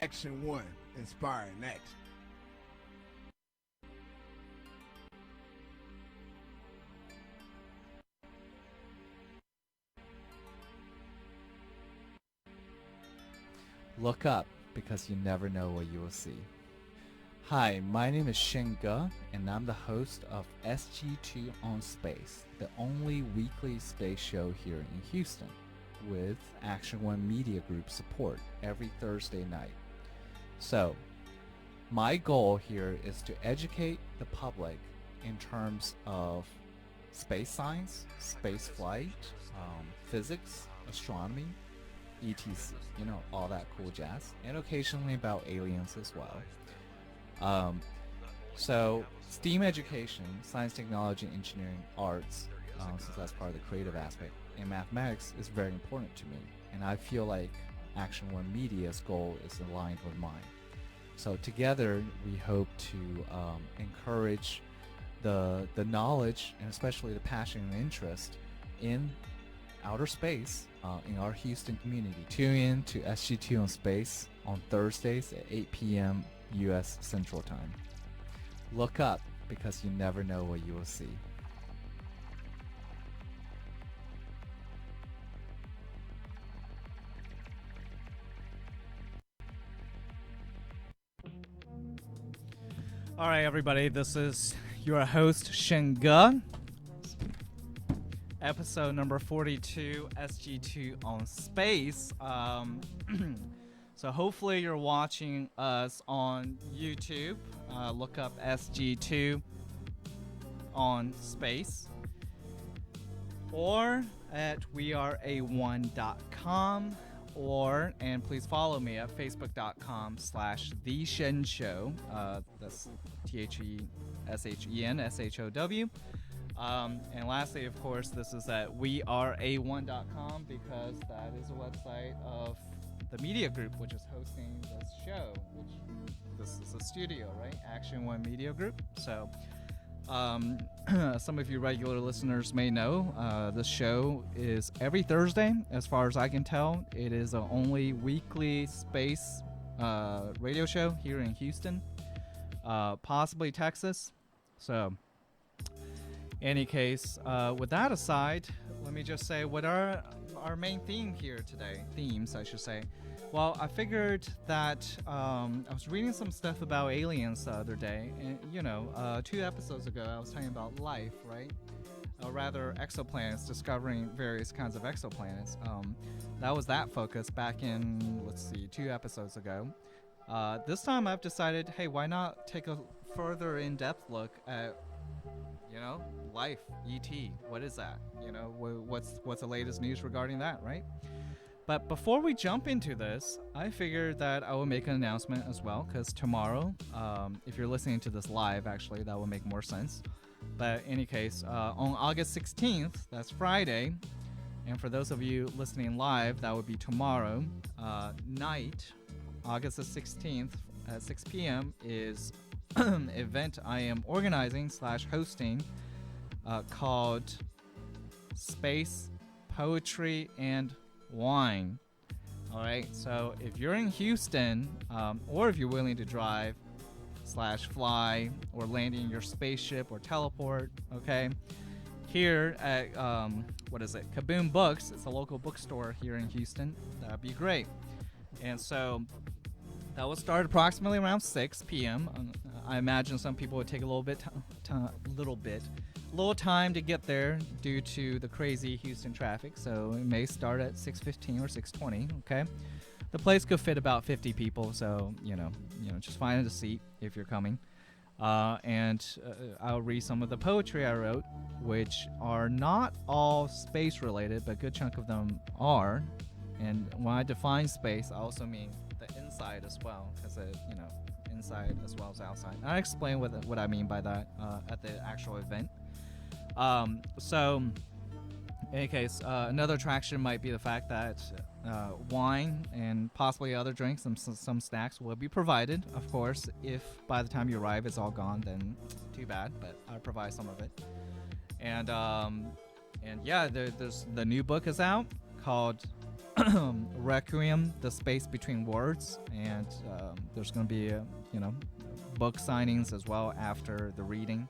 Action 1, Inspiring Action. Look up because you never know what you will see. Hi, my name is Shen, and I'm the host of SG2 on Space, the only weekly space show here in Houston, with Action 1 Media Group support every Thursday night. So, my goal here is to educate the public in terms of space science, space flight, physics, astronomy, etc. You know, all that cool jazz, and occasionally about aliens as well. So STEAM education, science, technology, engineering, arts, since that's part of the creative aspect, and mathematics is very important to me. And I feel like Action 1 Media's goal is aligned with mine. So together, we hope to encourage the knowledge and especially the passion and interest in outer space in our Houston community. Tune in to SG2 on Space on Thursdays at 8 p.m. U.S. Central Time. Look up because you never know what you will see. All right, everybody, this is your host, Shen Ge. Episode number 42, SG2 on Space. So hopefully you're watching us on YouTube. Look up SG2 on Space. Or at weareA1.com. And please follow me at facebook.com/The Shen Show. That's THESHEN and lastly, of course, this is at weareA1.com because that is a website of the media group which is hosting this show, which this is a studio, right? Action 1 Media Group. So some of you regular listeners may know this show is every Thursday. As far as I can tell, it is the only weekly space radio show here in Houston, possibly Texas. So any case, with that aside, let me just say what are our main theme here today. Themes, I should say. Well, I figured that I was reading some stuff about aliens the other day, and 2 episodes ago I was talking about life, right? Rather exoplanets, discovering various kinds of exoplanets. That was that focus back in 2 episodes ago. This time I've decided, hey, why not take a further in-depth look at life, ET. What is that? What's the latest news regarding that, right? But before we jump into this, I figured that I will make an announcement as well, because tomorrow, if you're listening to this live, actually, that will make more sense. But in any case, on August 16th, that's Friday, and for those of you listening live, that would be tomorrow night, August the 16th at 6 p.m. is an event I am organizing / hosting called Space, Poetry, and Wine. All right, so if you're in Houston, or if you're willing to drive / fly or land in your spaceship or teleport, okay, here at Kaboom Books, it's a local bookstore here in Houston. That'd be great. And so that will start approximately around 6 p.m. I imagine some people would take a little time to get there due to the crazy Houston traffic, so it may start at 6:15 or 6:20. Okay, the place could fit about 50 people, so just find a seat if you're coming. And I'll read some of the poetry I wrote, which are not all space related, but a good chunk of them are. And when I define space, I also mean the inside as well, because inside as well as outside. And I explain what I mean by that at the actual event. So, in any case, another attraction might be the fact that wine and possibly other drinks and some snacks will be provided. Of course, if by the time you arrive it's all gone, then too bad. But I'll provide some of it. And yeah, there's the new book is out called Requiem, The Space Between Words, and there's going to be, book signings as well after the reading.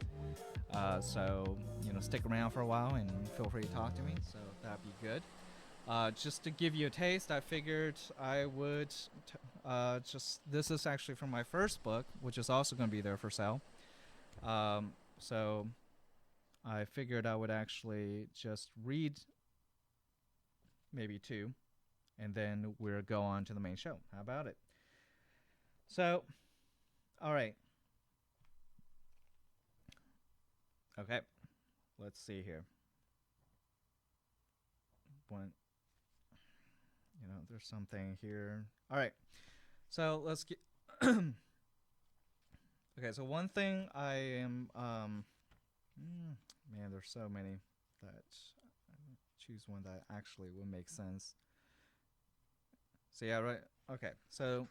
So, stick around for a while and feel free to talk to me. So that'd be good. Just to give you a taste, I figured I would this is actually from my first book, which is also going to be there for sale. So I figured I would actually just read maybe 2, and then we'll go on to the main show. How about it? So, all right. Okay, let's see here. There's something here. All right, so let's get. Okay, so one thing I am. Man, there's so many that choose one that actually would make sense. So yeah, right. Okay, so.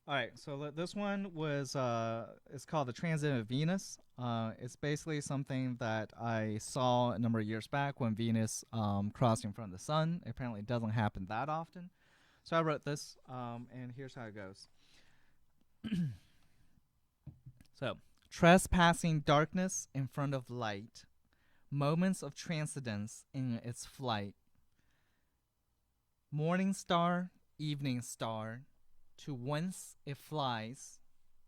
All right, so this one was it's called The Transit of Venus. It's basically something that I saw a number of years back when Venus crossed in front of the sun. Apparently it doesn't happen that often. So I wrote this, and here's how it goes. So, trespassing darkness in front of light, moments of transcendence in its flight. Morning star, evening star, to whence it flies,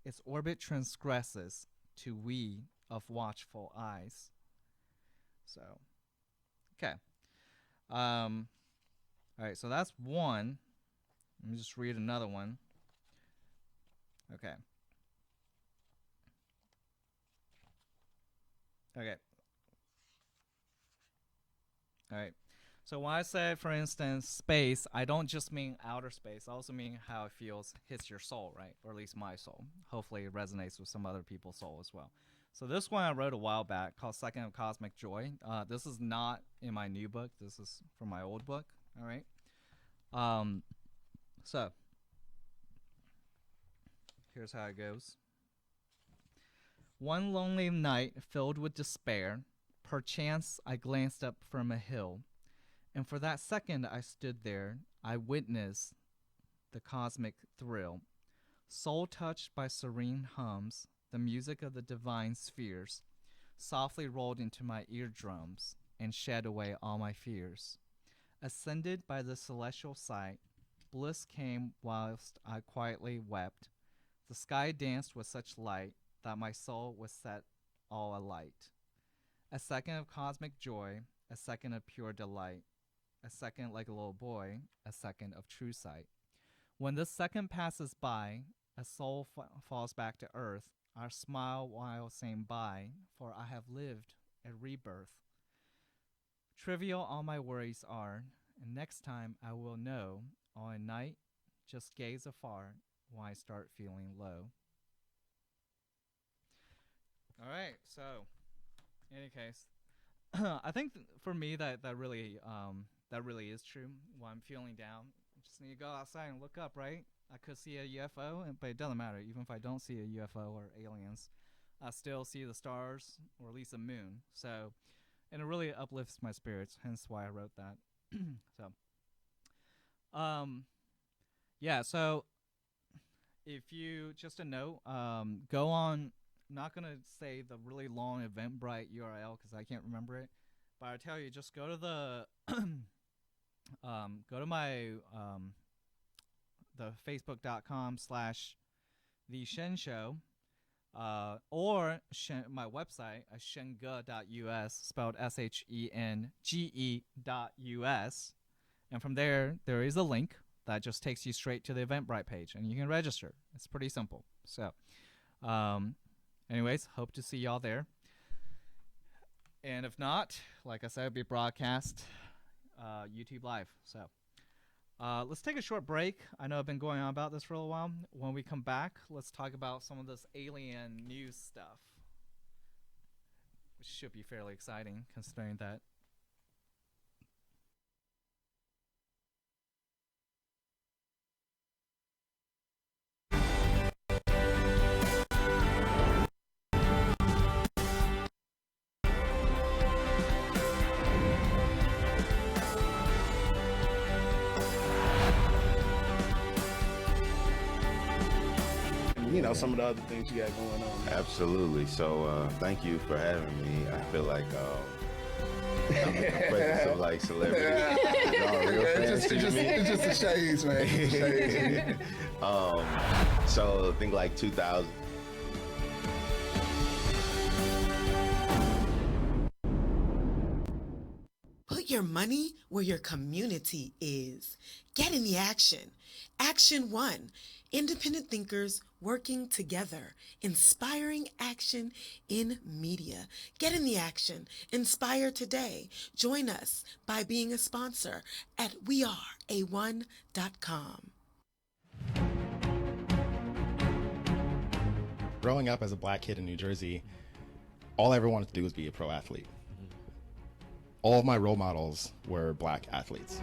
its orbit transgresses to we of watchful eyes. So, okay. All right, so that's one. Let me just read another one. Okay. Okay. All right. So when I say, for instance, space, I don't just mean outer space. I also mean how it feels, hits your soul, right? Or at least my soul. Hopefully it resonates with some other people's soul as well. So this one I wrote a while back called Second of Cosmic Joy. This is not in my new book. This is from my old book, all right? So here's how it goes. One lonely night filled with despair, perchance I glanced up from a hill, and for that second I stood there, I witnessed the cosmic thrill. Soul touched by serene hums, the music of the divine spheres softly rolled into my eardrums and shed away all my fears. Ascended by the celestial sight, bliss came whilst I quietly wept. The sky danced with such light that my soul was set all alight. A second of cosmic joy, a second of pure delight, a second like a little boy, a second of true sight. When this second passes by, a soul falls back to earth. I smile while saying bye, for I have lived a rebirth. Trivial all my worries are, and next time I will know, all at night, just gaze afar when I start feeling low. All right, so in any case, I think for me that really is true. When I'm feeling down, I just need to go outside and look up, right? I could see a UFO, but it doesn't matter. Even if I don't see a UFO or aliens, I still see the stars or at least a moon. So, and it really uplifts my spirits. Hence why I wrote that. So, yeah. So, if you just a note, go on. I'm not gonna say the really long Eventbrite URL because I can't remember it, but I tell you, just go to the go to my the facebook.com/the Shen Show, or my website, shenge.us, spelled SHENGE.us, and from there is a link that just takes you straight to the Eventbrite page, and you can register. It's pretty simple. So, anyways, hope to see y'all there. And if not, like I said, it'll be broadcast YouTube Live. So let's take a short break. I know I've been going on about this for a little while. When we come back, let's talk about some of this alien news stuff, which should be fairly exciting considering that some of the other things you got going on. Absolutely. So thank you for having me. I feel like I'm in the presence of like celebrities. Y'all real It's just the shades, man. It's the shades. So I think like 2000. Put your money where your community is. Get in the action. Action 1. Independent thinkers working together. Inspiring action in media. Get in the action. Inspire today. Join us by being a sponsor at weareA1.com. Growing up as a black kid in New Jersey, all I ever wanted to do was be a pro athlete. All of my role models were black athletes.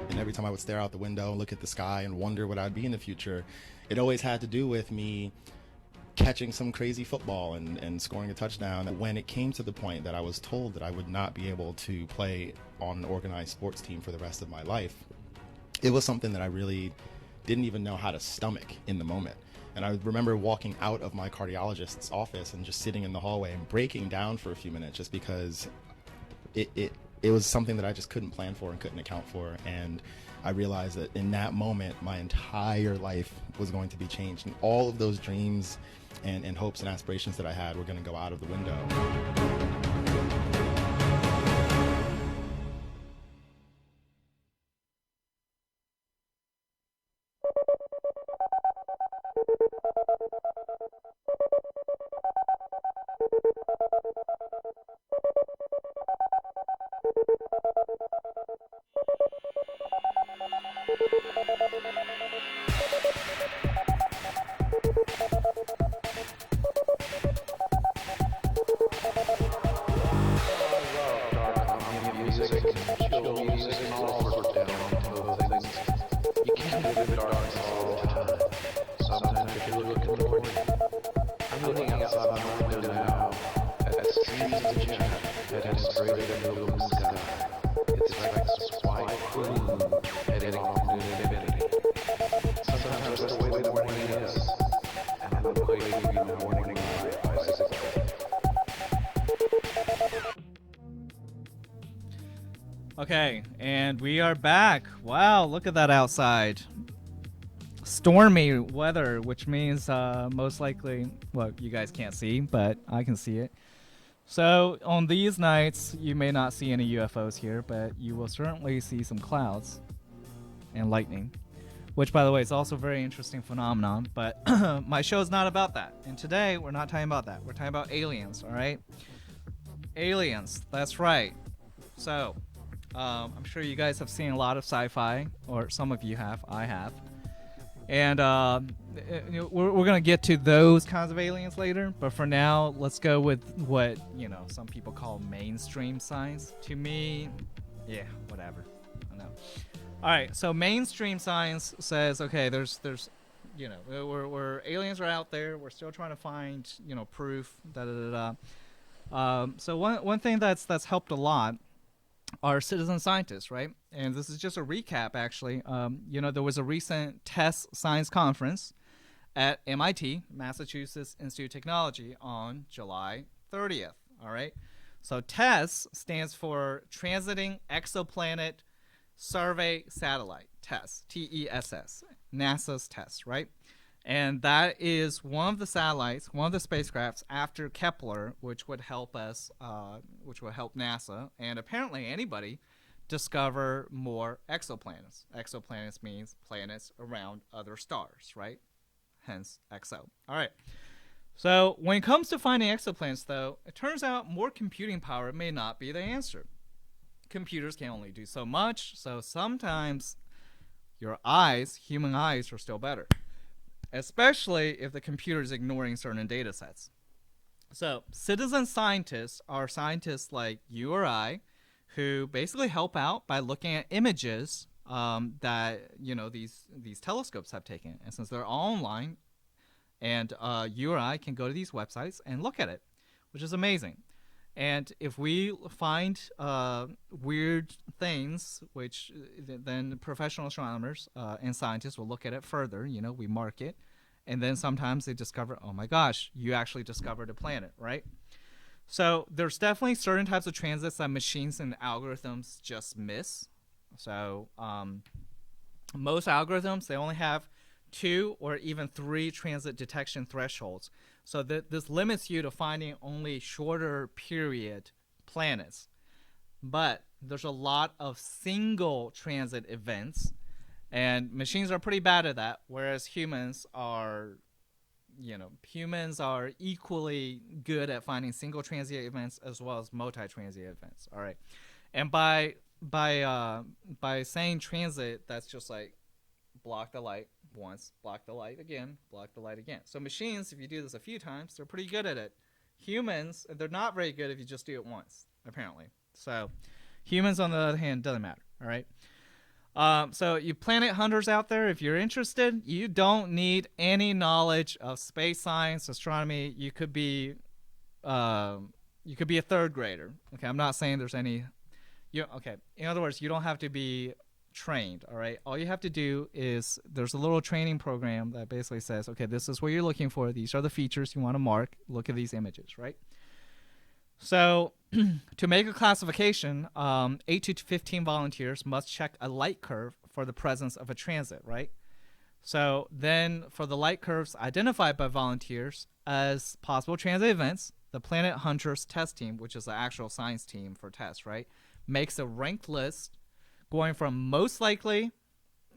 And every time I would stare out the window and look at the sky and wonder what I'd be in the future, it always had to do with me catching some crazy football and scoring a touchdown. When it came to the point that I was told that I would not be able to play on an organized sports team for the rest of my life, it was something that I really didn't even know how to stomach in the moment. And I remember walking out of my cardiologist's office and just sitting in the hallway and breaking down for a few minutes just because it was something that I just couldn't plan for and couldn't account for. And I realized that in that moment, my entire life was going to be changed. And all of those dreams and hopes and aspirations that I had were going to go out of the window. Okay, and we are back. Wow, look at that outside. Stormy weather, which means most likely, well, you guys can't see, but I can see it. So on these nights, you may not see any UFOs here, but you will certainly see some clouds and lightning, which, by the way, is also a very interesting phenomenon. But my show is not about that. And today, we're not talking about that. We're talking about aliens, all right? Aliens, that's right. So I'm sure you guys have seen a lot of sci-fi, or some of you have. I have. And we're going to get to those kinds of aliens later. But for now, let's go with what, some people call mainstream science. To me, yeah, whatever. I know. All right, so mainstream science says, okay, there's we're aliens are out there. We're still trying to find, proof, so one thing that's helped a lot are citizen scientists, right? And this is just a recap, actually. There was a recent TESS science conference at MIT, Massachusetts Institute of Technology, on July 30th, all right? So TESS stands for Transiting Exoplanet Survey Satellite, TESS, T-E-S-S, NASA's TESS, right? And that is one of the satellites, one of the spacecrafts after Kepler, which would help us, which would help NASA, and apparently anybody, discover more exoplanets. Exoplanets means planets around other stars, right? Hence, exo. All right. So when it comes to finding exoplanets, though, it turns out more computing power may not be the answer. Computers can only do so much, so sometimes your eyes, human eyes, are still better, especially if the computer is ignoring certain data sets. So citizen scientists are scientists like you or I who basically help out by looking at images that these telescopes have taken. And since they're all online, and you or I can go to these websites and look at it, which is amazing. And if we find weird things, which then professional astronomers and scientists will look at it further, we mark it, And then sometimes they discover, oh my gosh, you actually discovered a planet, right? So there's definitely certain types of transits that machines and algorithms just miss. So most algorithms, they only have 2 or even 3 transit detection thresholds. So this limits you to finding only shorter period planets. But there's a lot of single transit events, and machines are pretty bad at that, whereas humans are equally good at finding single transient events as well as multi-transient events. All right. And by saying transit, that's just like block the light once, block the light again, block the light again. So machines, if you do this a few times, they're pretty good at it. Humans, they're not very good if you just do it once, apparently. So humans, on the other hand, doesn't matter. All right. So you planet hunters out there, if you're interested, you don't need any knowledge of space science, astronomy. You could be a 3rd grader. Okay, I'm not saying there's any. Okay. In other words, you don't have to be trained. All right. All you have to do is there's a little training program that basically says, okay, this is what you're looking for. These are the features you want to mark. Look at these images, right? So to make a classification, 8 to 15 volunteers must check a light curve for the presence of a transit, right? So then for the light curves identified by volunteers as possible transit events, the Planet Hunters test team, which is the actual science team for tests, right, makes a ranked list going from most likely,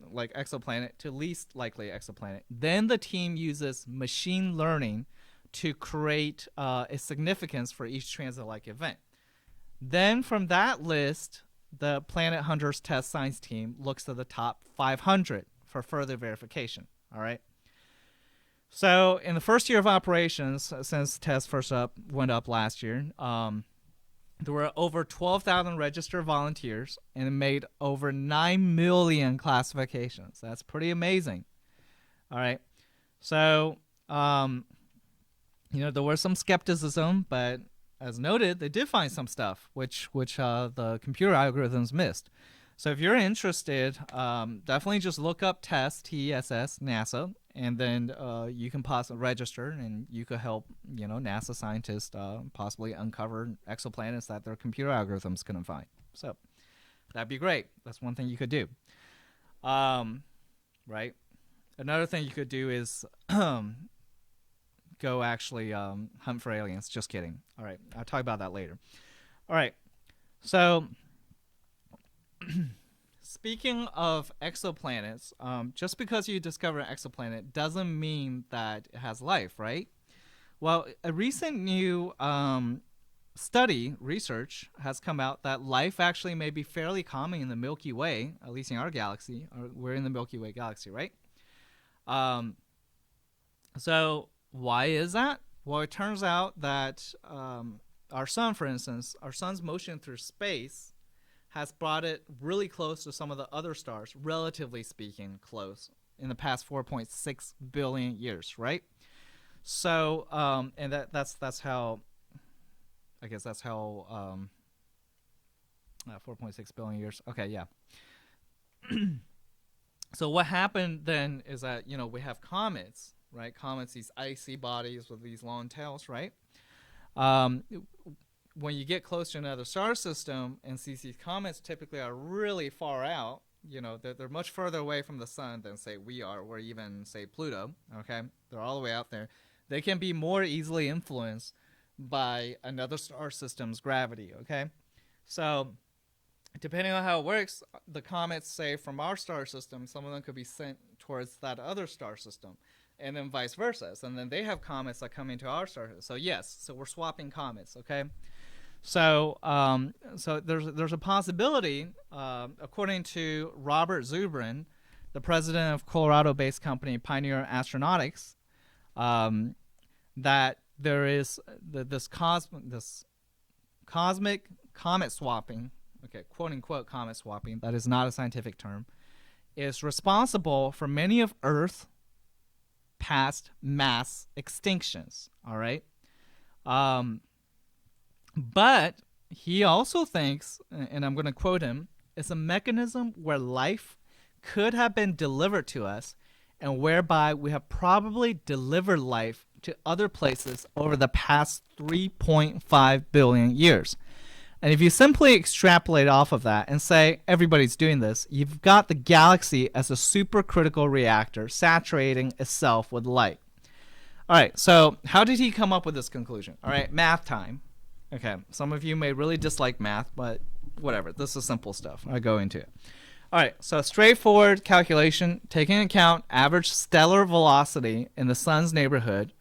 like exoplanet, to least likely exoplanet. Then the team uses machine learning to create a significance for each transit-like event. Then from that list, the Planet Hunters test science team looks at the top 500 for further verification. All right. So in the first year of operations, since tests went up last year, there were over 12,000 registered volunteers and it made over 9 million classifications. That's pretty amazing. All right. So, there was some skepticism, but as noted, they did find some stuff which the computer algorithms missed. So if you're interested, definitely just look up TESS, TESS, NASA, and then you can possibly register, and you could help NASA scientists possibly uncover exoplanets that their computer algorithms couldn't find. So that'd be great. That's one thing you could do. Right. Another thing you could do is go actually hunt for aliens. Just kidding. All right. I'll talk about that later. All right. So speaking of exoplanets, just because you discover an exoplanet doesn't mean that it has life, right? Well, a recent new research has come out that life actually may be fairly common in the Milky Way, at least in our galaxy. We're in the Milky Way galaxy, right? So why is that? Well, it turns out that our sun, for instance, our sun's motion through space has brought it really close to some of the other stars, relatively speaking, close, in the past 4.6 billion years, right? So, and that's how, I guess that's how, 4.6 billion years. Okay, yeah. So what happened then is that, we have comets, right? Comets, these icy bodies with these long tails, right? When you get close to another star system and see these comets typically are really far out, they're much further away from the sun than, say, we are, or even, say, Pluto, okay? They're all the way out there. They can be more easily influenced by another star system's gravity, okay? So depending on how it works, the comets, say, from our star system, some of them could be sent towards that other star system, and then vice versa. And then they have comets that come into our star system. So yes, so we're swapping comets, okay? So so there's a possibility, according to Robert Zubrin, the president of Colorado-based company Pioneer Astronautics, that there is this cosmic comet swapping, okay, quote unquote comet swapping, that is not a scientific term, is responsible for many of Earth's past mass extinctions. All right. But he also thinks, and I'm going to quote him, it's a mechanism where life could have been delivered to us and whereby we have probably delivered life to other places over the past 3.5 billion years. And if you simply extrapolate off of that and say everybody's doing this, you've got the galaxy as a supercritical reactor saturating itself with light. All right, so how did he come up with this conclusion? All right, math time. Okay, some of you may really dislike math, but whatever. This is simple stuff. I'll go into it. All right, so straightforward calculation, taking into account average stellar velocity in the sun's neighborhood,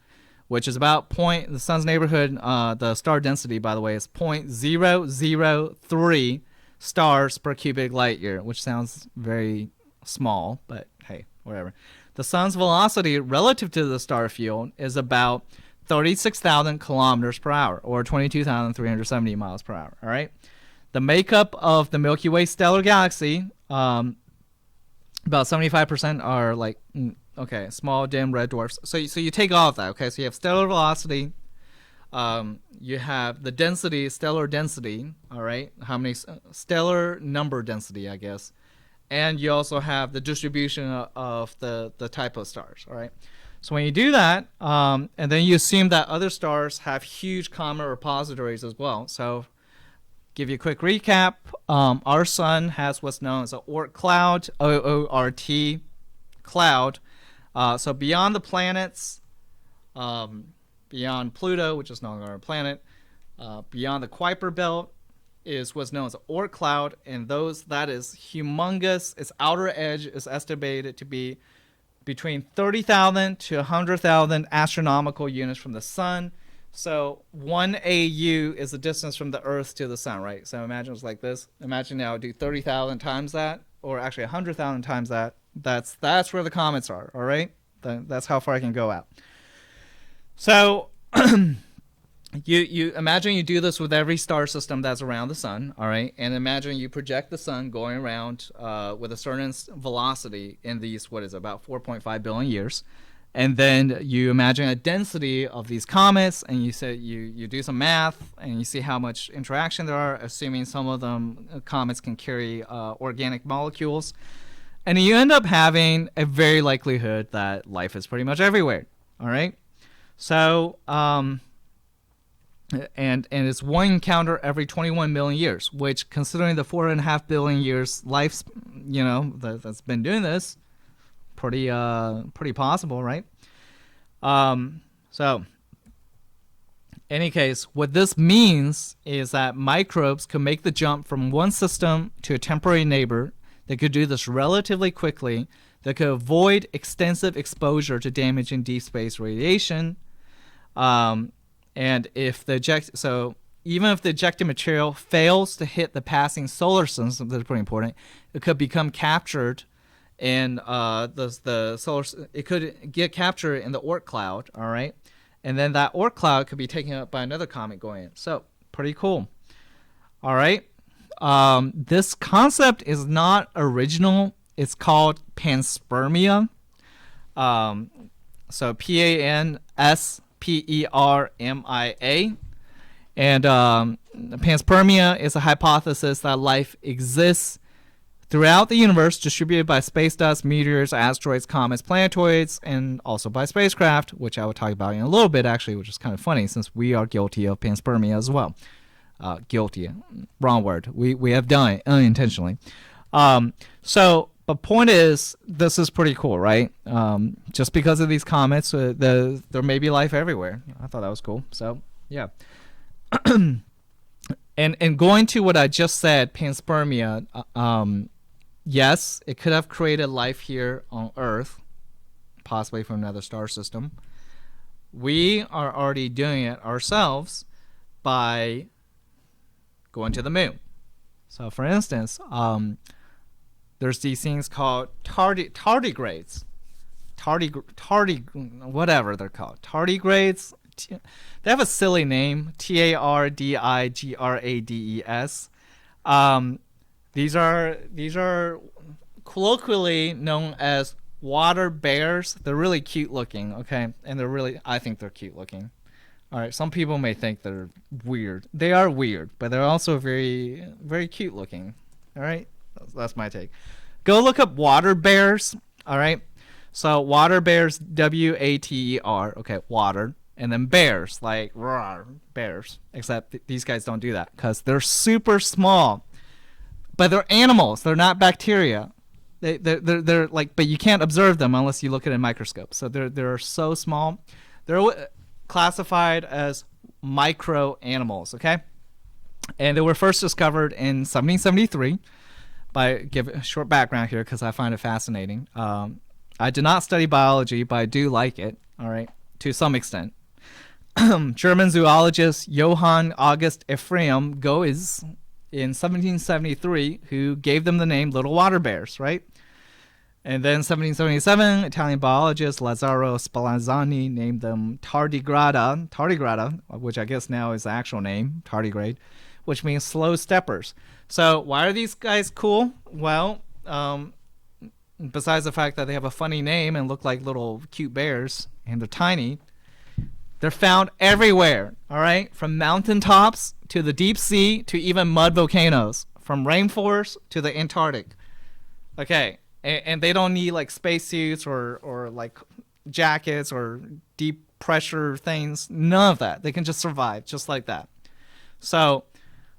which is about the sun's neighborhood, the star density, by the way, is 0.003 stars per cubic light year, which sounds very small, but hey, whatever. The sun's velocity relative to the star field is about 36,000 kilometers per hour, or 22,370 miles per hour, all right? The makeup of the Milky Way stellar galaxy, about 75% are like... Okay, small, dim, red dwarfs. So you take all of that, okay? So you have stellar velocity. You have the density, stellar density, all right? How many stellar number density, I guess. And you also have the distribution of the type of stars, all right? So when you do that, and then you assume that other stars have huge comet repositories as well. So give you a quick recap. Our sun has what's known as an Oort cloud, OORT cloud. So beyond the planets, beyond Pluto, which is no longer a planet, beyond the Kuiper belt is what's known as an Oort cloud, and that is humongous. Its outer edge is estimated to be between 30,000 to 100,000 astronomical units from the sun. So 1 AU is the distance from the Earth to the sun, right? So imagine it's like this. Imagine now do 30,000 times that, or actually 100,000 times that. That's where the comets are, all right? That's how far I can go out. So you imagine you do this with every star system that's around the sun, all right? And imagine you project the sun going around with a certain velocity in these, about 4.5 billion years. And then you imagine a density of these comets, and you say you do some math, and you see how much interaction there are, assuming some of them comets can carry organic molecules. And you end up having a very likelihood that life is pretty much everywhere. All right. So, and it's one encounter every 21 million years, which, considering the 4.5 billion years life, that's been doing this, pretty possible, right? So, any case, what this means is that microbes can make the jump from one system to a temporary neighbor. They could do this relatively quickly. They could avoid extensive exposure to damaging deep space radiation. And even if the ejected material fails to hit the passing solar system, that's pretty important, it could become captured in the solar. It could get captured in the Oort cloud, all right? And then that Oort cloud could be taken up by another comet going in. So pretty cool. All right. This concept is not original. It's called panspermia. So PANSPERMIA. And panspermia is a hypothesis that life exists throughout the universe, distributed by space dust, meteors, asteroids, comets, planetoids, and also by spacecraft, which I will talk about in a little bit, actually, which is kind of funny since we are guilty of panspermia as well. Guilty, wrong word. We have done it unintentionally. But point is, this is pretty cool, right? Just because of these comets, there may be life everywhere. I thought that was cool. So yeah. and going to what I just said, panspermia. Yes, it could have created life here on Earth, possibly from another star system. We are already doing it ourselves by going to the moon. So, for instance, there's these things called tardigrades. Whatever they're called. Tardigrades. They have a silly name. TARDIGRADES. These are colloquially known as water bears. They're really cute looking, okay? And I think they're cute looking. All right, some people may think they're weird. They are weird, but they're also very, very cute looking. All right, that's my take. Go look up water bears. All right, So water bears, W-A-T-E-R, okay, water, and then bears, like roar, bears. Except these guys don't do that because they're super small, but they're animals. They're not bacteria. They're like, but you can't observe them unless you look at a microscope. So they're so small. They're classified as micro animals, okay? And they were first discovered in 1773. Give a short background here because I find it fascinating. I did not study biology, but I do like it, all right, to some extent. German zoologist Johann August Ephraim Goes in 1773, who gave them the name little water bears, right? And then 1777, Italian biologist Lazzaro Spallanzani named them tardigrada, which I guess now is the actual name, tardigrade, which means slow steppers. So why are these guys cool? Well, besides the fact that they have a funny name and look like little cute bears and they're tiny, they're found everywhere, all right? From mountaintops to the deep sea to even mud volcanoes, from rainforests to the Antarctic. Okay, and they don't need like spacesuits or like jackets or deep pressure things. None of that. They can just survive just like that. So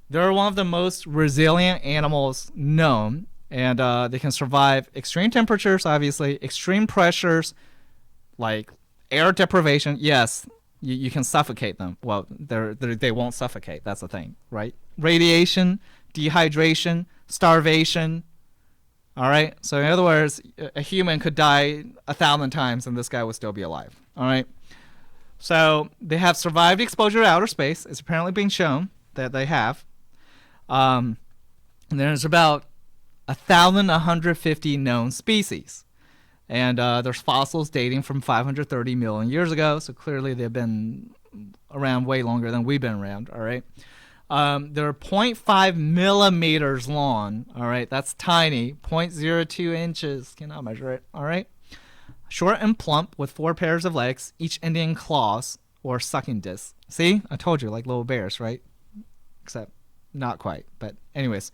they're one of the most resilient animals known. And they can survive extreme temperatures, obviously, extreme pressures, like air deprivation. Yes, you can suffocate them. Well, they won't suffocate. That's the thing, right? Radiation, dehydration, starvation. All right? So in other words, a human could die 1,000 times and this guy would still be alive. All right? So they have survived exposure to outer space. It's apparently been shown that they have. And there's about 1,150 known species. And there's fossils dating from 530 million years ago, so clearly they've been around way longer than we've been around, all right? They're 0.5 millimeters long, all right? That's tiny. 0.02 inches. Cannot measure it, all right? Short and plump with 4 pairs of legs, each ending in claws or sucking discs. See? I told you, like little bears, right? Except not quite, but anyways.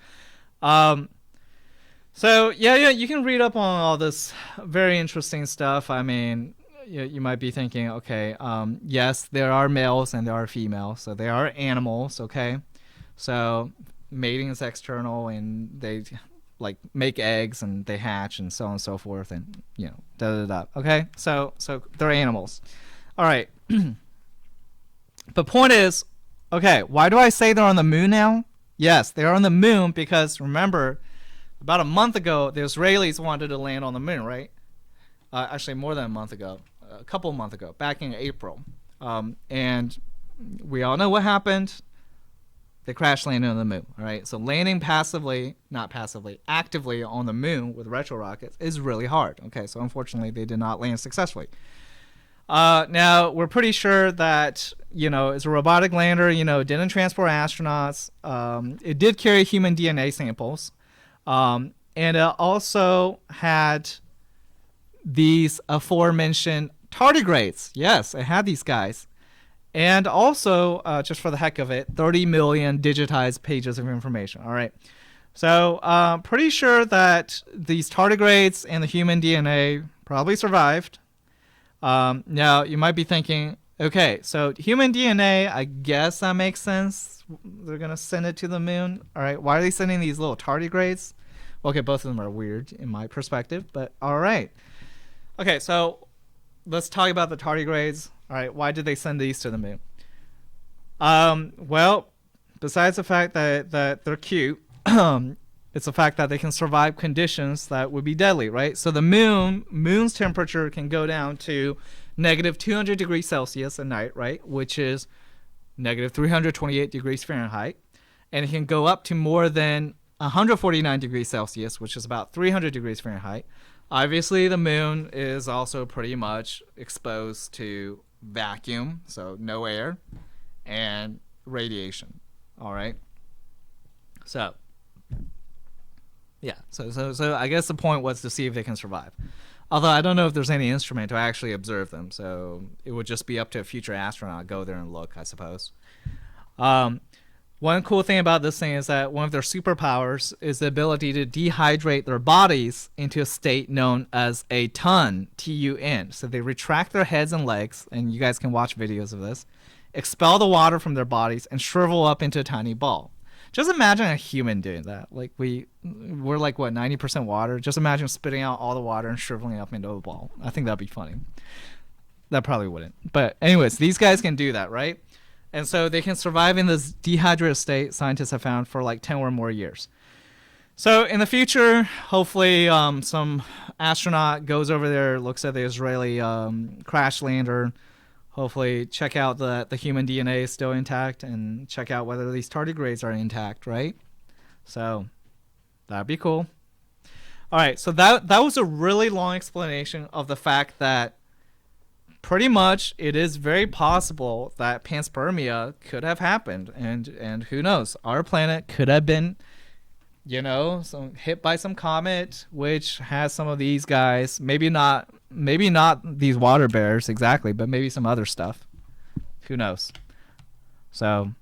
So yeah, you can read up on all this very interesting stuff. I mean, you might be thinking, okay, yes, there are males and there are females, so they are animals, okay? So mating is external, and they like make eggs and they hatch and so on and so forth, and okay? So they're animals. All right. But point is, okay, why do I say they're on the moon now? Yes, they're on the moon because remember, about a month ago, the Israelis wanted to land on the moon, right? Actually, more than a month ago, a couple of months ago, back in April. And we all know what happened. They crash landed on the moon, all right? So landing actively on the moon with retro rockets is really hard. Okay, so unfortunately, they did not land successfully. Now, we're pretty sure that, it's a robotic lander, it didn't transport astronauts. It did carry human DNA samples. And it also had these aforementioned tardigrades. Yes, it had these guys. And also, just for the heck of it, 30 million digitized pages of information. All right. So pretty sure that these tardigrades and the human DNA probably survived. Now, you might be thinking, okay, so human DNA, I guess that makes sense. They're going to send it to the moon. All right, why are they sending these little tardigrades? Okay, both of them are weird in my perspective, but all right. Okay, so let's talk about the tardigrades. All right, why did they send these to the moon? Well, besides the fact that they're cute, it's the fact that they can survive conditions that would be deadly, right? So the moon's temperature can go down to negative 200 degrees Celsius at night, right? Which is negative 328 degrees Fahrenheit. And it can go up to more than 149 degrees Celsius, which is about 300 degrees Fahrenheit. Obviously, the moon is also pretty much exposed to vacuum, so no air, and radiation, all right? So, yeah, so I guess the point was to see if they can survive. Although I don't know if there's any instrument to actually observe them, so it would just be up to a future astronaut to go there and look, I suppose. one cool thing about this thing is that one of their superpowers is the ability to dehydrate their bodies into a state known as a ton, T-U-N. So they retract their heads and legs, and you guys can watch videos of this, expel the water from their bodies, and shrivel up into a tiny ball. Just imagine a human doing that. Like we're like, what, 90% water? Just imagine spitting out all the water and shriveling up into a ball. I think that'd be funny. That probably wouldn't. But anyways, these guys can do that, right? And so they can survive in this dehydrated state, scientists have found, for like 10 or more years. So in the future, hopefully some astronaut goes over there, looks at the Israeli crash lander, hopefully check out the human DNA is still intact, and check out whether these tardigrades are intact, right? So that'd be cool. All right, so that was a really long explanation of the fact that pretty much it is very possible that panspermia could have happened, and who knows, our planet could have been, hit by some comet which has some of these guys, maybe not these water bears exactly, but maybe some other stuff, who knows. So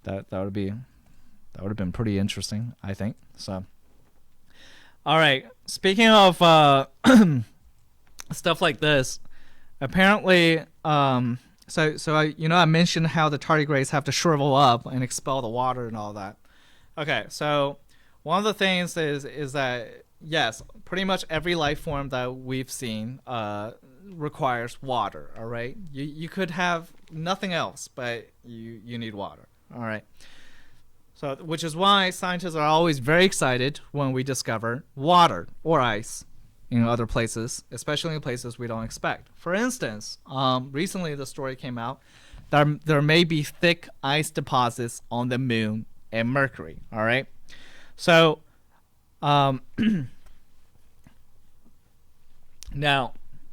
that would have been pretty interesting, I think. So all right, speaking of stuff like this, apparently, I mentioned how the tardigrades have to shrivel up and expel the water and all that. Okay, so one of the things is that, yes, pretty much every life form that we've seen requires water, all right? You could have nothing else, but you need water, all right? So, which is why scientists are always very excited when we discover water or ice in other places, especially in places we don't expect. For instance, recently the story came out that there may be thick ice deposits on the moon and Mercury. All right, so now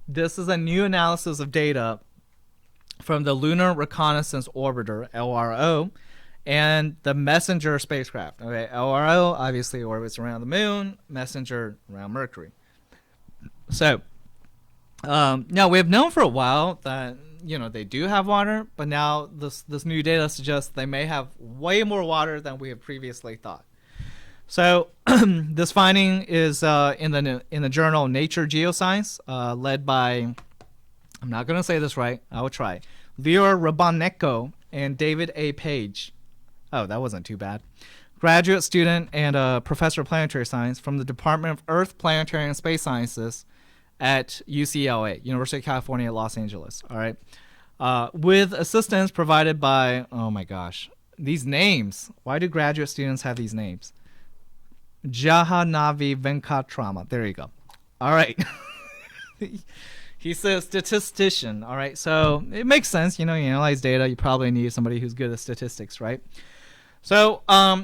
this is a new analysis of data from the Lunar Reconnaissance Orbiter (LRO) and the Messenger spacecraft. Okay, LRO obviously orbits around the moon, Messenger around Mercury. So now we have known for a while that they do have water, but now this new data suggests they may have way more water than we have previously thought. So this finding is in the journal Nature Geoscience, led by, I'm not going to say this right, I will try, Lior Rabaneko and David A. Page. Oh, that wasn't too bad. Graduate student and professor of planetary science from the Department of Earth, Planetary, and Space Sciences at UCLA, University of California at Los Angeles. All right, with assistance provided by, oh my gosh, these names. Why do graduate students have these names? Jahanavi Venkatrama. There you go. All right. He's a statistician. All right, so it makes sense. You analyze data, you probably need somebody who's good at statistics, right? So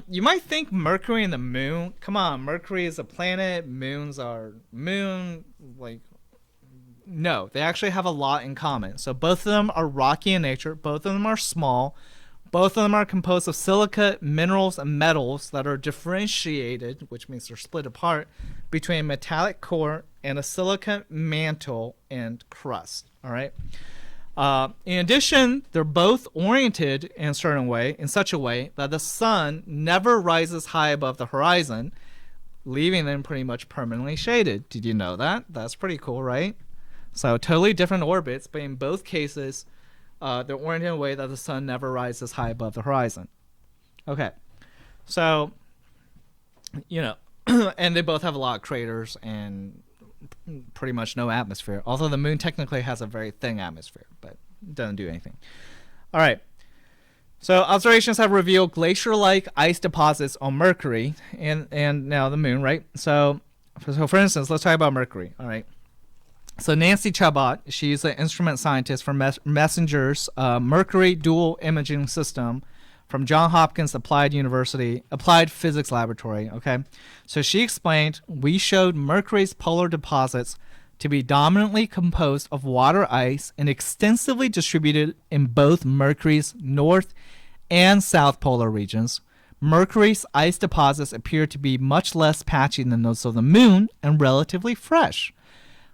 you might think Mercury and the moon, come on, Mercury is a planet, moons are moon, like, no, they actually have a lot in common. So both of them are rocky in nature, both of them are small, both of them are composed of silicate minerals and metals that are differentiated, which means they're split apart, between a metallic core and a silicate mantle and crust, all right? In addition, they're both oriented in such a way that the sun never rises high above the horizon, leaving them pretty much permanently shaded. Did you know that? That's pretty cool, right? So totally different orbits, but in both cases, they're oriented in a way that the sun never rises high above the horizon. Okay, so, and they both have a lot of craters and pretty much no atmosphere, although the moon technically has a very thin atmosphere, but it doesn't do anything. All right, so observations have revealed glacier-like ice deposits on Mercury and now the moon, right? So for instance, let's talk about Mercury. All right, so Nancy Chabot, she's an instrument scientist for Messenger's Mercury Dual Imaging System from Johns Hopkins Applied Physics Laboratory. Okay, so she explained, we showed Mercury's polar deposits to be dominantly composed of water ice and extensively distributed in both Mercury's north and south polar regions. Mercury's ice deposits appear to be much less patchy than those of the moon and relatively fresh,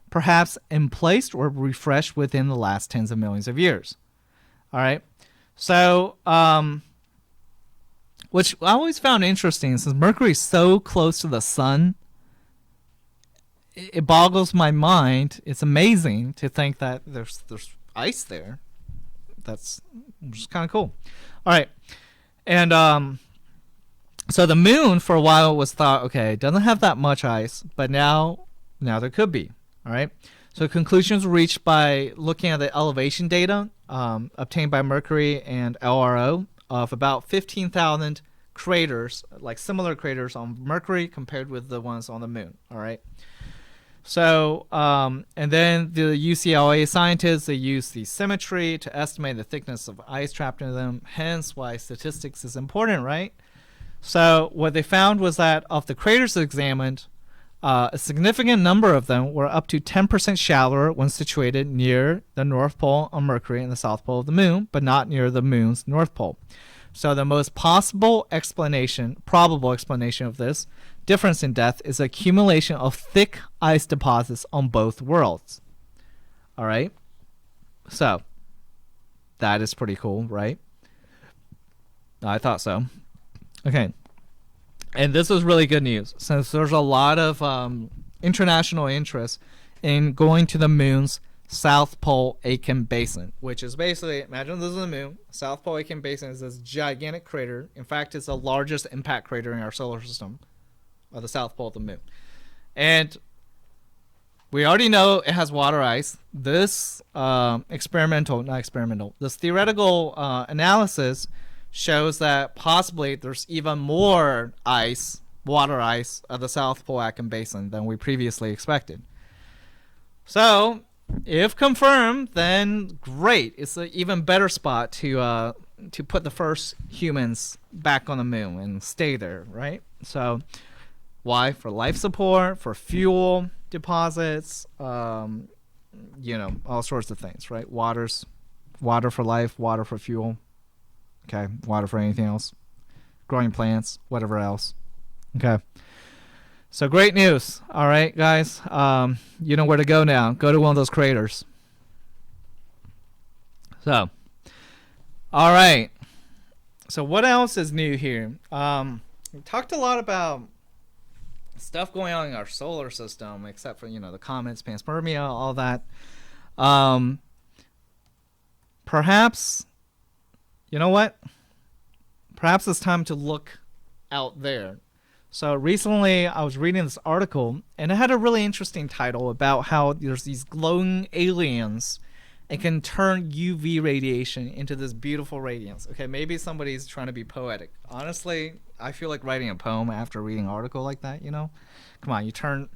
perhaps emplaced or refreshed within the last tens of millions of years. All right, so which I always found interesting since Mercury's so close to the sun. It boggles my mind. It's amazing to think that there's ice there. That's just kind of cool. All right, and so the moon for a while was thought, okay, it doesn't have that much ice, but now there could be. All right, so conclusions were reached by looking at the elevation data obtained by Mercury and LRO of about 15,000 craters, like similar craters on Mercury compared with the ones on the moon. All right. So, and then the UCLA scientists, they use the symmetry to estimate the thickness of ice trapped in them, hence why statistics is important, right? So what they found was that of the craters examined, a significant number of them were up to 10% shallower when situated near the North Pole on Mercury and the South Pole of the Moon, but not near the Moon's North Pole. So the most probable explanation of this difference in depth is accumulation of thick ice deposits on both worlds. All right? So that is pretty cool, right? I thought so. Okay. And this is really good news since there's a lot of international interest in going to the moon's South Pole Aitken Basin, which is basically, imagine this is the moon. South Pole Aitken Basin is this gigantic crater. In fact, it's the largest impact crater in our solar system, or the South Pole of the moon. And we already know it has water ice. This this theoretical analysis shows that possibly there's even more ice, water ice, of the South Pole Aitken Basin than we previously expected. So, if confirmed, then great. It's an even better spot to put the first humans back on the moon and stay there, right? So, why? For life support, for fuel deposits, all sorts of things, right? Water for life, water for fuel. Okay, water for anything else. Growing plants, whatever else. Okay. So great news. All right, guys. You know where to go now. Go to one of those craters. So, all right. So what else is new here? We talked a lot about stuff going on in our solar system, except for, the comets, panspermia, all that. Perhaps, you know what? Perhaps it's time to look out there. So recently I was reading this article and it had a really interesting title about how there's these glowing aliens and can turn UV radiation into this beautiful radiance. Okay, maybe somebody's trying to be poetic. Honestly, I feel like writing a poem after reading an article like that, Come on, you turn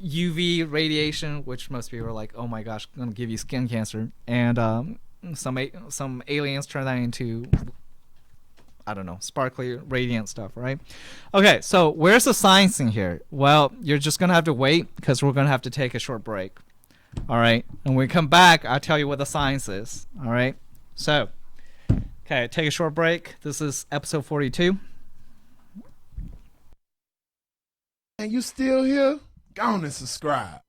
UV radiation, which most people are like, oh my gosh, I'm going to give you skin cancer. And some aliens turn that into, I don't know, sparkly, radiant stuff, right? Okay, so where's the science in here? Well, you're just going to have to wait because we're going to have to take a short break. All right? And when we come back, I'll tell you what the science is. All right? So, okay, take a short break. This is episode 42. And you still here? Go on and subscribe.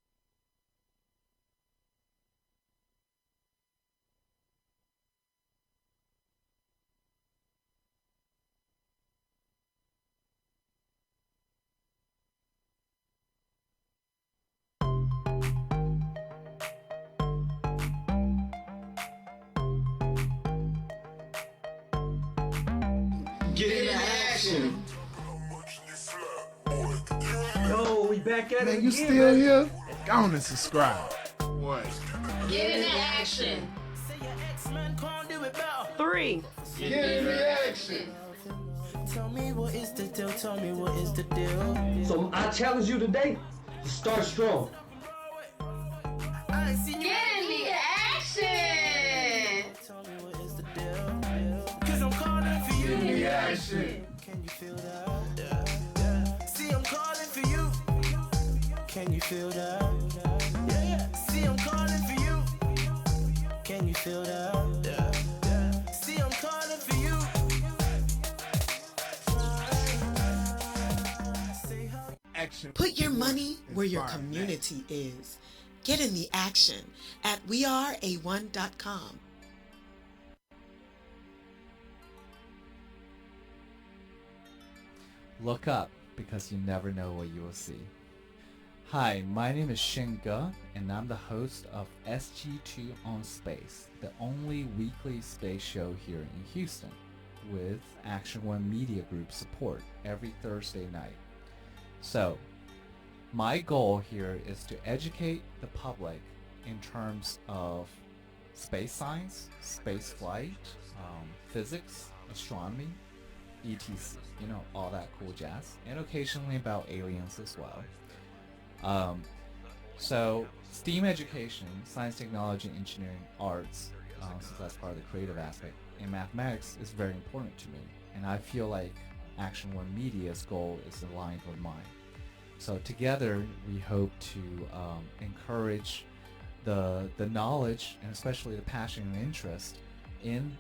Get in action. Yo, we back at it Man, again. you still here? Go on and subscribe. What? Get in action. 3. Get in action. Tell me what is the deal, tell me what is the deal. So I challenge you today to start strong. Get in the action. Tell me what is the deal. Cause I'm calling for you. Get in the action. Can you feel that? Yeah. See, I'm calling for you. Can you feel that? Yeah. See, I'm calling for you. Can you feel that? Yeah. See, I'm calling for you. Action. Put your money where your Inspire community is. Get in the action at weareA1.com. Look up, because you never know what you will see. Hi, my name is Shen, and I'm the host of SG2 on Space, the only weekly space show here in Houston, with Action One Media Group support every Thursday night. So, my goal here is to educate the public in terms of space science, space flight, physics, astronomy, etc. You know, all that cool jazz, and occasionally about aliens as well. So STEAM education, science, technology, engineering, arts, since that's part of the creative aspect, and mathematics is very important to me. And I feel like Action One Media's goal is aligned with mine. So together, we hope to encourage the knowledge, and especially the passion and interest in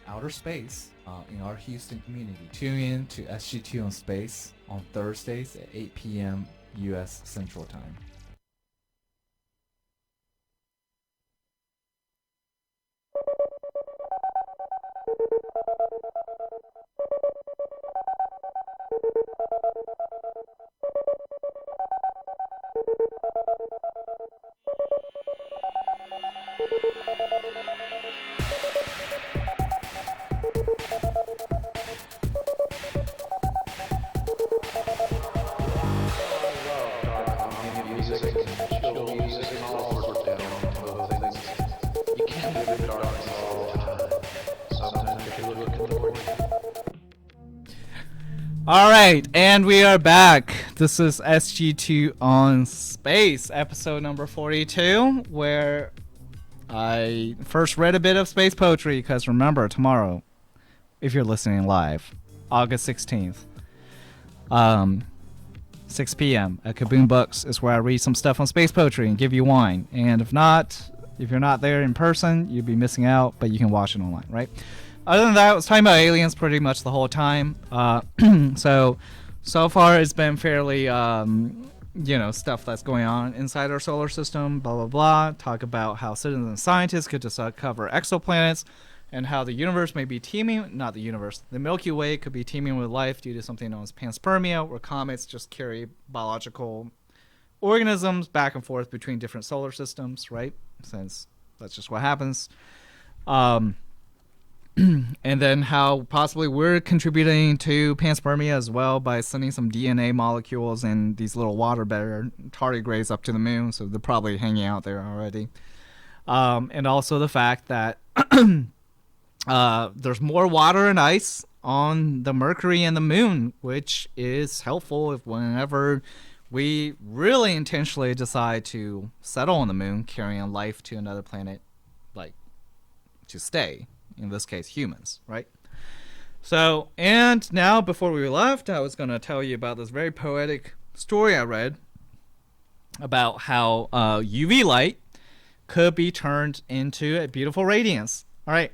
outer space in our Houston community. Tune in to SG2 on Space on Thursdays at 8 p.m. U.S. Central Time. All right, and we are back. This is SG2 on Space, episode number 42, where I first read a bit of space poetry, because remember, tomorrow, if you're listening live, August 16th, 6 p.m. at Kaboom Books is where I read some stuff on space poetry and give you wine. And if you're not there in person, you'd be missing out, but you can watch it online, right? Other than that, I was talking about aliens pretty much the whole time. So far it's been fairly, stuff that's going on inside our solar system, blah, blah, blah. Talk about how citizen scientists could discover exoplanets and how the universe may be teeming, not the universe, the Milky Way could be teeming with life due to something known as panspermia, where comets just carry biological organisms back and forth between different solar systems, right? Since that's just what happens. And then how possibly we're contributing to panspermia as well by sending some DNA molecules and these little water bear tardigrades up to the moon, so they're probably hanging out there already. And also the fact that there's more water and ice on the Mercury and the moon, which is helpful if whenever we really intentionally decide to settle on the moon, carrying life to another planet, like to stay. In this case, humans, right? So, and now before we left, I was going to tell you about this very poetic story I read about how UV light could be turned into a beautiful radiance. All right.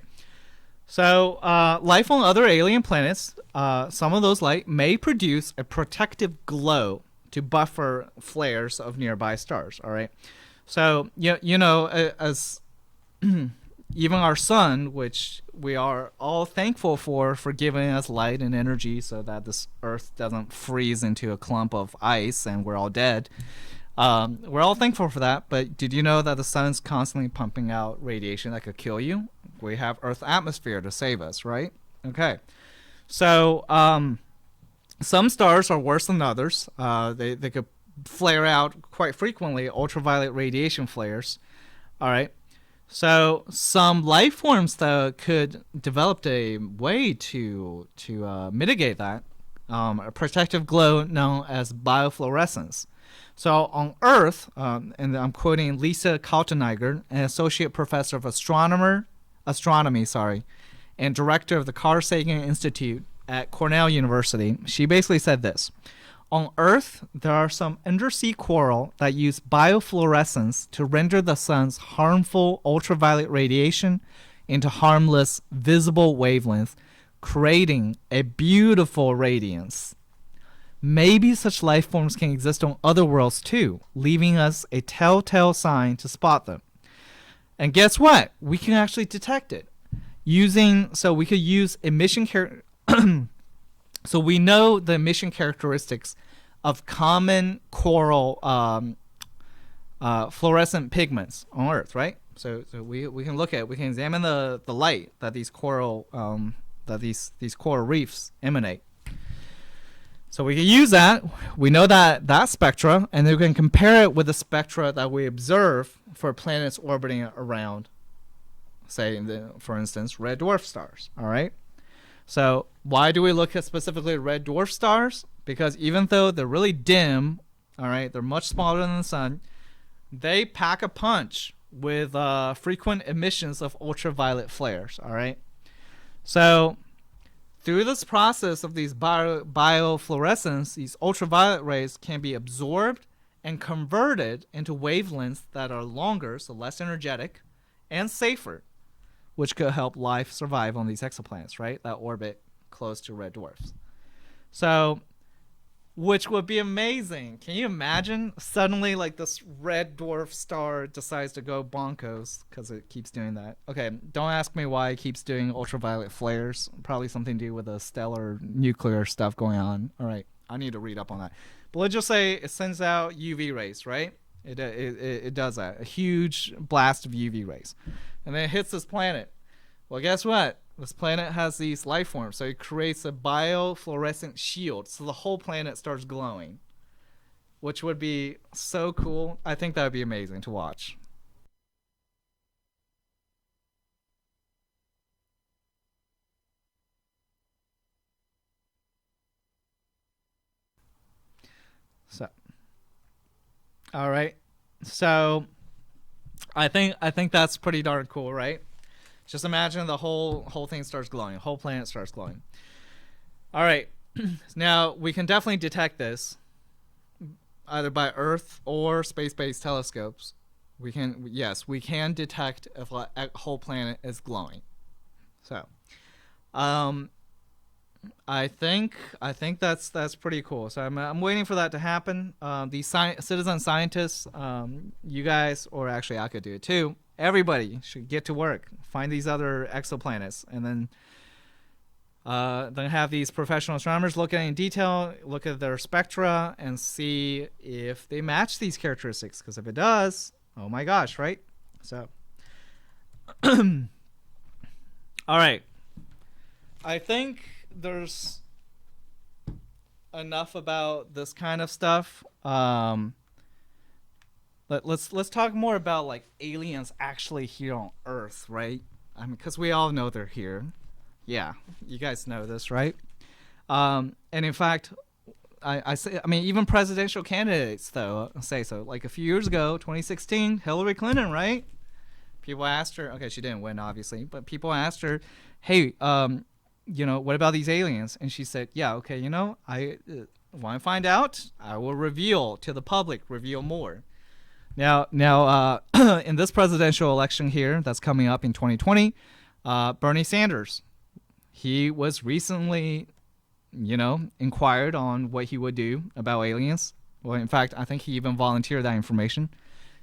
So, life on other alien planets, some of those light may produce a protective glow to buffer flares of nearby stars. All right. So, as even our sun, which we are all thankful for giving us light and energy so that this Earth doesn't freeze into a clump of ice and we're all dead. We're all thankful for that, but did you know that the sun's constantly pumping out radiation that could kill you? We have Earth's atmosphere to save us, right? Okay. So, some stars are worse than others. They could flare out quite frequently, ultraviolet radiation flares. All right. So some life forms, though, could develop a way to mitigate that, a protective glow known as biofluorescence. So on Earth, and I'm quoting Lisa Kaltenegger, an associate professor of astronomy, and director of the Carl Sagan Institute at Cornell University, she basically said this. On Earth, there are some undersea coral that use biofluorescence to render the sun's harmful ultraviolet radiation into harmless, visible wavelengths, creating a beautiful radiance. Maybe such life forms can exist on other worlds too, leaving us a telltale sign to spot them. And guess what? We can actually detect it. We could use emission So we know the emission characteristics of common coral fluorescent pigments on Earth, right? So we can look at, we can examine the light that these coral these coral reefs emanate. So we can use that. We know that spectra, and then we can compare it with the spectra that we observe for planets orbiting around, say, for instance, red dwarf stars. All right. So why do we look at specifically red dwarf stars? Because even though they're really dim, all right, they're much smaller than the sun, they pack a punch with frequent emissions of ultraviolet flares. All right. So through this process of these biofluorescence, these ultraviolet rays can be absorbed and converted into wavelengths that are longer, so less energetic, and safer, which could help life survive on these exoplanets, right, that orbit close to red dwarfs. So, which would be amazing. Can you imagine suddenly like this red dwarf star decides to go bonkos because it keeps doing that? Okay, don't ask me why it keeps doing ultraviolet flares. Probably something to do with the stellar nuclear stuff going on. All right, I need to read up on that. But let's just say it sends out UV rays, right? It does that, a huge blast of UV rays. And then it hits this planet. Well, guess what? This planet has these life forms, so it creates a biofluorescent shield, so the whole planet starts glowing, which would be so cool. I think that would be amazing to watch. So, all right. So, I think that's pretty darn cool, right? Just imagine the whole thing starts glowing. The whole planet starts glowing. All right. Now, we can definitely detect this either by Earth or space-based telescopes. We can detect if a whole planet is glowing. So, I think that's pretty cool. So I'm waiting for that to happen. These citizen scientists, you guys, or actually I could do it too. Everybody should get to work, find these other exoplanets, and then have these professional astronomers look at it in detail, look at their spectra, and see if they match these characteristics. Because if it does, oh my gosh, right? So, all right. I think there's enough about this kind of stuff. Let's talk more about like aliens actually here on Earth, right? I mean, because we all know they're here. Yeah, you guys know this, right? And in fact, I mean, even presidential candidates though say so. Like a few years ago, 2016, Hillary Clinton, right? People asked her. Okay, she didn't win, obviously, but people asked her, "Hey, what about these aliens?" And she said, "Yeah, okay, I want to find out. I will reveal to the public, reveal more." Now, in this presidential election here that's coming up in 2020, Bernie Sanders, he was recently, inquired on what he would do about aliens. Well, in fact, I think he even volunteered that information.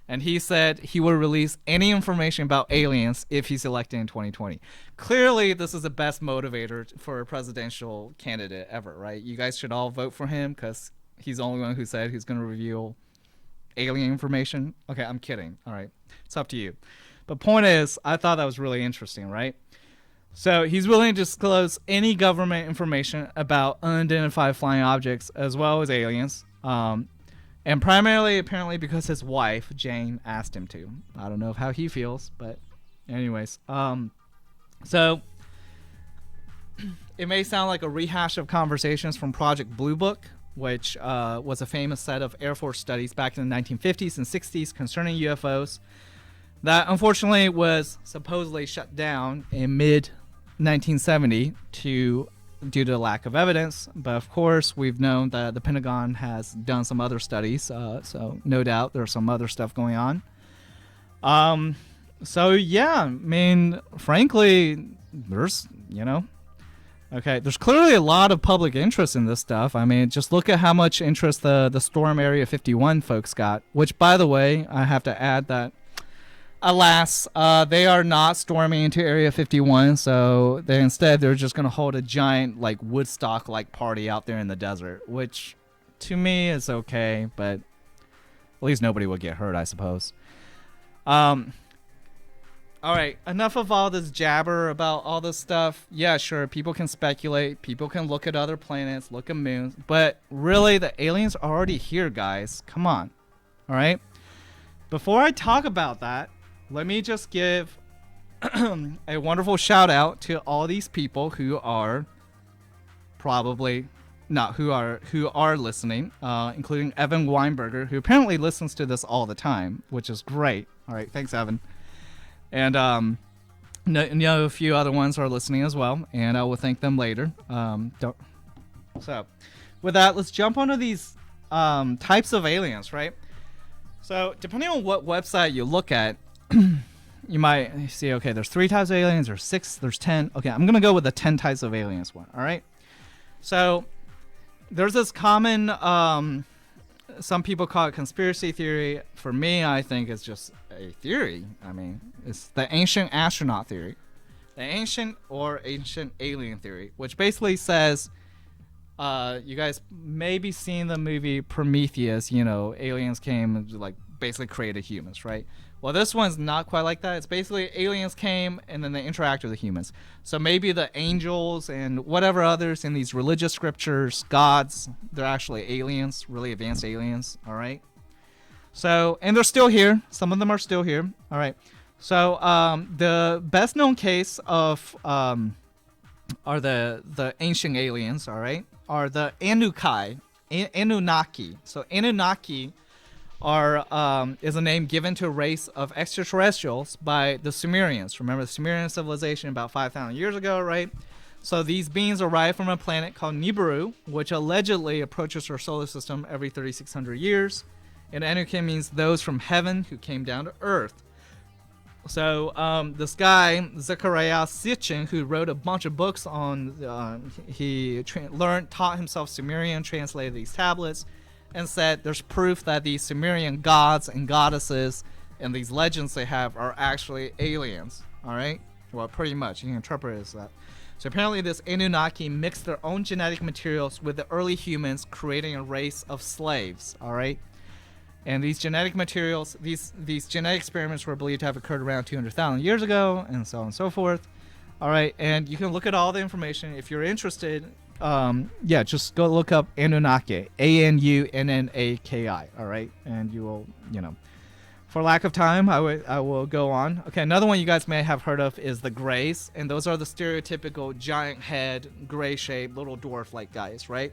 And he said he would release any information about aliens if he's elected in 2020. Clearly, this is the best motivator for a presidential candidate ever, right? You guys should all vote for him because he's the only one who said he's going to reveal alien information. Okay, I'm kidding. All right, it's up to you. But point is, I thought that was really interesting, right? So he's willing to disclose any government information about unidentified flying objects as well as aliens. And primarily, apparently, because his wife, Jane, asked him to. I don't know how he feels, but anyways. So it may sound like a rehash of conversations from Project Blue Book, which was a famous set of Air Force studies back in the 1950s and 60s concerning UFOs that unfortunately was supposedly shut down in mid-1970 due to lack of evidence. But of course, we've known that the Pentagon has done some other studies, so no doubt there's some other stuff going on. So yeah, I mean, frankly, there's, there's clearly a lot of public interest in this stuff. I mean, just look at how much interest the Storm Area 51 folks got, which, by the way, I have to add that Alas, they are not storming into Area 51, so they're just going to hold a giant, like, Woodstock-like party out there in the desert, which, to me, is okay, but at least nobody will get hurt, I suppose. Alright, enough of all this jabber about all this stuff. Yeah, sure, people can speculate, people can look at other planets, look at moons, but really, the aliens are already here, guys. Come on. Alright? Before I talk about that, let me just give a wonderful shout out to all these people who are probably not who are listening, including Evan Weinberger, who apparently listens to this all the time, which is great. All right, thanks, Evan. And know a few other ones are listening as well, and I will thank them later. So, with that, let's jump onto these types of aliens, right? So, depending on what website you look at, you might see, okay, there's 3 types of aliens, there's 6, there's 10. Okay, I'm going to go with the 10 types of aliens one, all right? So, there's this common, some people call it conspiracy theory. For me, I think it's just a theory. I mean, it's the ancient astronaut theory. The ancient alien theory, which basically says, you guys maybe seen the movie Prometheus, you know, aliens came and like basically created humans, right? Well, this one's not quite like that. It's basically aliens came and then they interact with the humans. So maybe the angels and whatever others in these religious scriptures, gods, they're actually aliens, really advanced aliens, all right? So, and they're still here. Some of them are still here, all right? So, the best known case of, are the ancient aliens, all right? Are the Anunnaki. So Anunnaki is a name given to a race of extraterrestrials by the Sumerians. Remember the Sumerian civilization about 5,000 years ago, right? So these beings arrived from a planet called Nibiru, which allegedly approaches our solar system every 3,600 years. And Anunnaki means those from heaven who came down to Earth. So this guy, Zechariah Sitchin, who wrote a bunch of books on, he taught himself Sumerian, translated these tablets, and said there's proof that these Sumerian gods and goddesses and these legends they have are actually aliens. All right? Well, pretty much. You can interpret it as that. So apparently this Anunnaki mixed their own genetic materials with the early humans, creating a race of slaves. All right? And these genetic materials, these genetic experiments were believed to have occurred around 200,000 years ago, and so on and so forth. All right, and you can look at all the information. If you're interested, yeah, just go look up Anunnaki, Anunnaki, all right? And you will, you know. For lack of time, I will go on. Okay, another one you guys may have heard of is the Greys, and those are the stereotypical giant head, gray-shaped, little dwarf-like guys, right?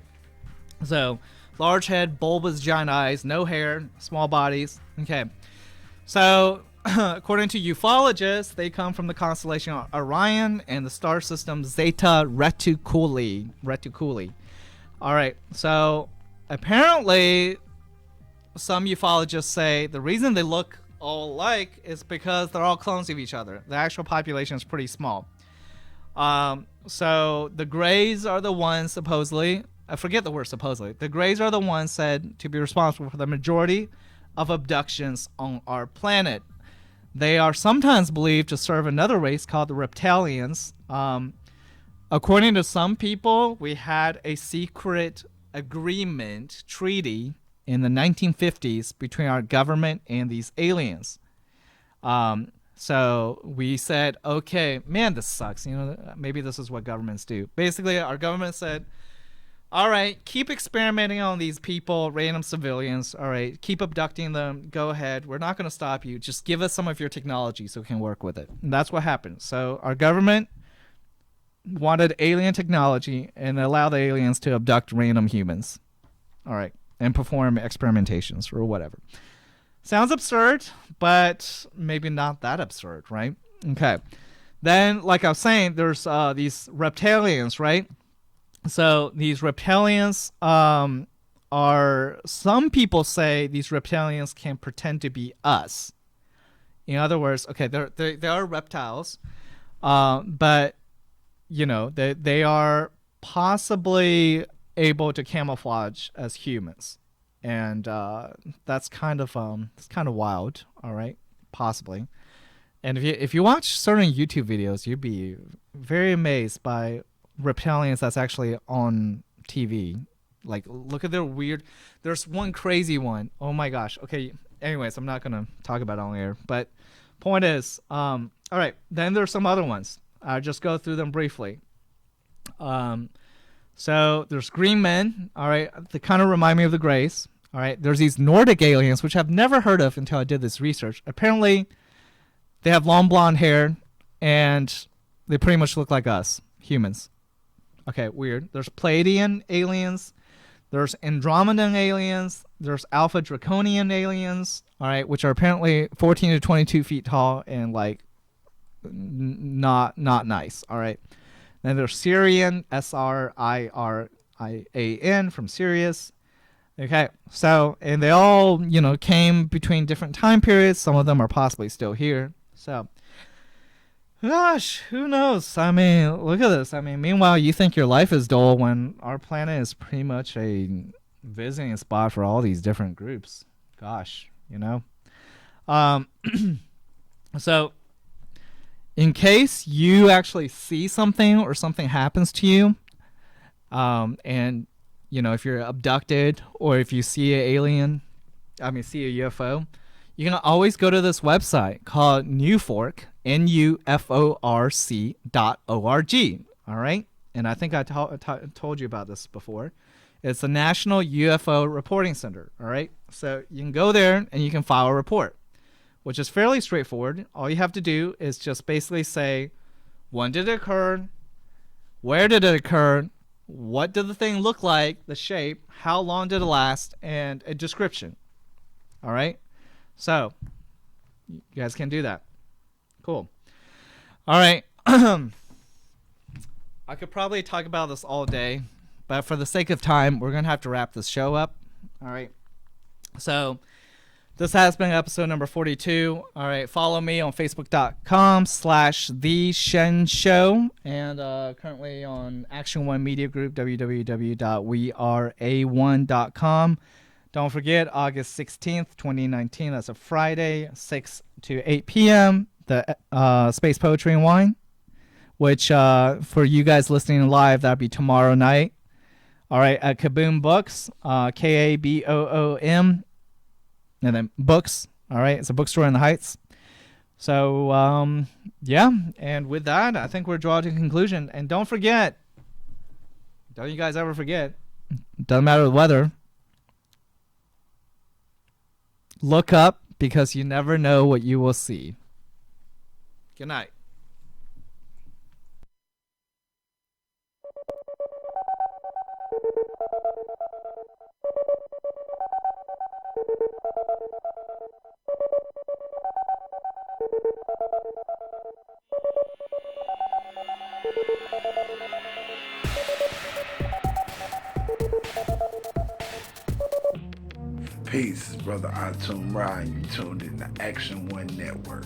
So, large head, bulbous giant eyes, no hair, small bodies. Okay. So, according to ufologists, they come from the constellation Orion and the star system Zeta Reticuli. All right. So, apparently, some ufologists say the reason they look all alike is because they're all clones of each other. The actual population is pretty small. So, the Greys are the ones, supposedly, I forget the word supposedly. The Greys are the ones said to be responsible for the majority of abductions on our planet. They are sometimes believed to serve another race called the Reptilians. According to some people, we had a secret agreement, treaty, in the 1950s between our government and these aliens. So we said, okay, man, this sucks. You know, maybe this is what governments do. Basically, our government said, all right, keep experimenting on these people, random civilians. All right, keep abducting them. Go ahead. We're not going to stop you. Just give us some of your technology so we can work with it. And that's what happened. So our government wanted alien technology and allowed the aliens to abduct random humans. All right, and perform experimentations or whatever. Sounds absurd, but maybe not that absurd, right? Okay. Then, like I was saying, there's these reptilians, right? So these reptilians are, some people say these reptilians can pretend to be us. In other words, okay, they are reptiles, but you know they are possibly able to camouflage as humans, and that's kind of wild. All right, possibly. And if you watch certain YouTube videos, you'd be very amazed by reptilians that's actually on TV. Like, look at their weird. There's one crazy one. Oh my gosh. Okay. Anyways, I'm not gonna talk about it on air. But point is, all right. Then there's some other ones. I'll just go through them briefly. So there's green men. All right. They kind of remind me of the Greys. All right. There's these Nordic aliens, which I've never heard of until I did this research. Apparently, they have long blonde hair, and they pretty much look like us, humans. Okay, weird. There's Pleiadian aliens. There's Andromedan aliens. There's Alpha Draconian aliens, all right, which are apparently 14 to 22 feet tall and, like, not nice, all right. Then there's Syrian, Srian from Sirius. Okay, so, and they all, came between different time periods. Some of them are possibly still here. So, gosh, who knows? I mean, look at this. I mean, meanwhile, you think your life is dull when our planet is pretty much a visiting spot for all these different groups. Gosh, So, in case you actually see something or something happens to you, and, if you're abducted or if you see an alien, see a UFO, you can always go to this website called NUFORC, NUFORC.org. All right? And I think I told you about this before. It's the National UFO Reporting Center. All right? So you can go there and you can file a report, which is fairly straightforward. All you have to do is just basically say, when did it occur? Where did it occur? What did the thing look like? The shape? How long did it last? And a description. All right? So, you guys can do that. Cool. All right. I could probably talk about this all day, but for the sake of time, we're going to have to wrap this show up. All right. So, this has been episode number 42. All right. Follow me on Facebook.com/The Shen Show, and currently on Action One Media Group, www.weara1.com. Don't forget, August 16th, 2019, that's a Friday, 6 to 8 p.m., the Space Poetry and Wine, which for you guys listening live, that'd be tomorrow night. All right, at Kaboom Books, Kaboom, and then Books. All right, it's a bookstore in the Heights. So, yeah, and with that, I think we're drawing to a conclusion. And don't forget, don't you guys ever forget, doesn't matter the weather, look up, because you never know what you will see. Good night. Peace, brother Atum Ra, and you tuned in to Action One Network.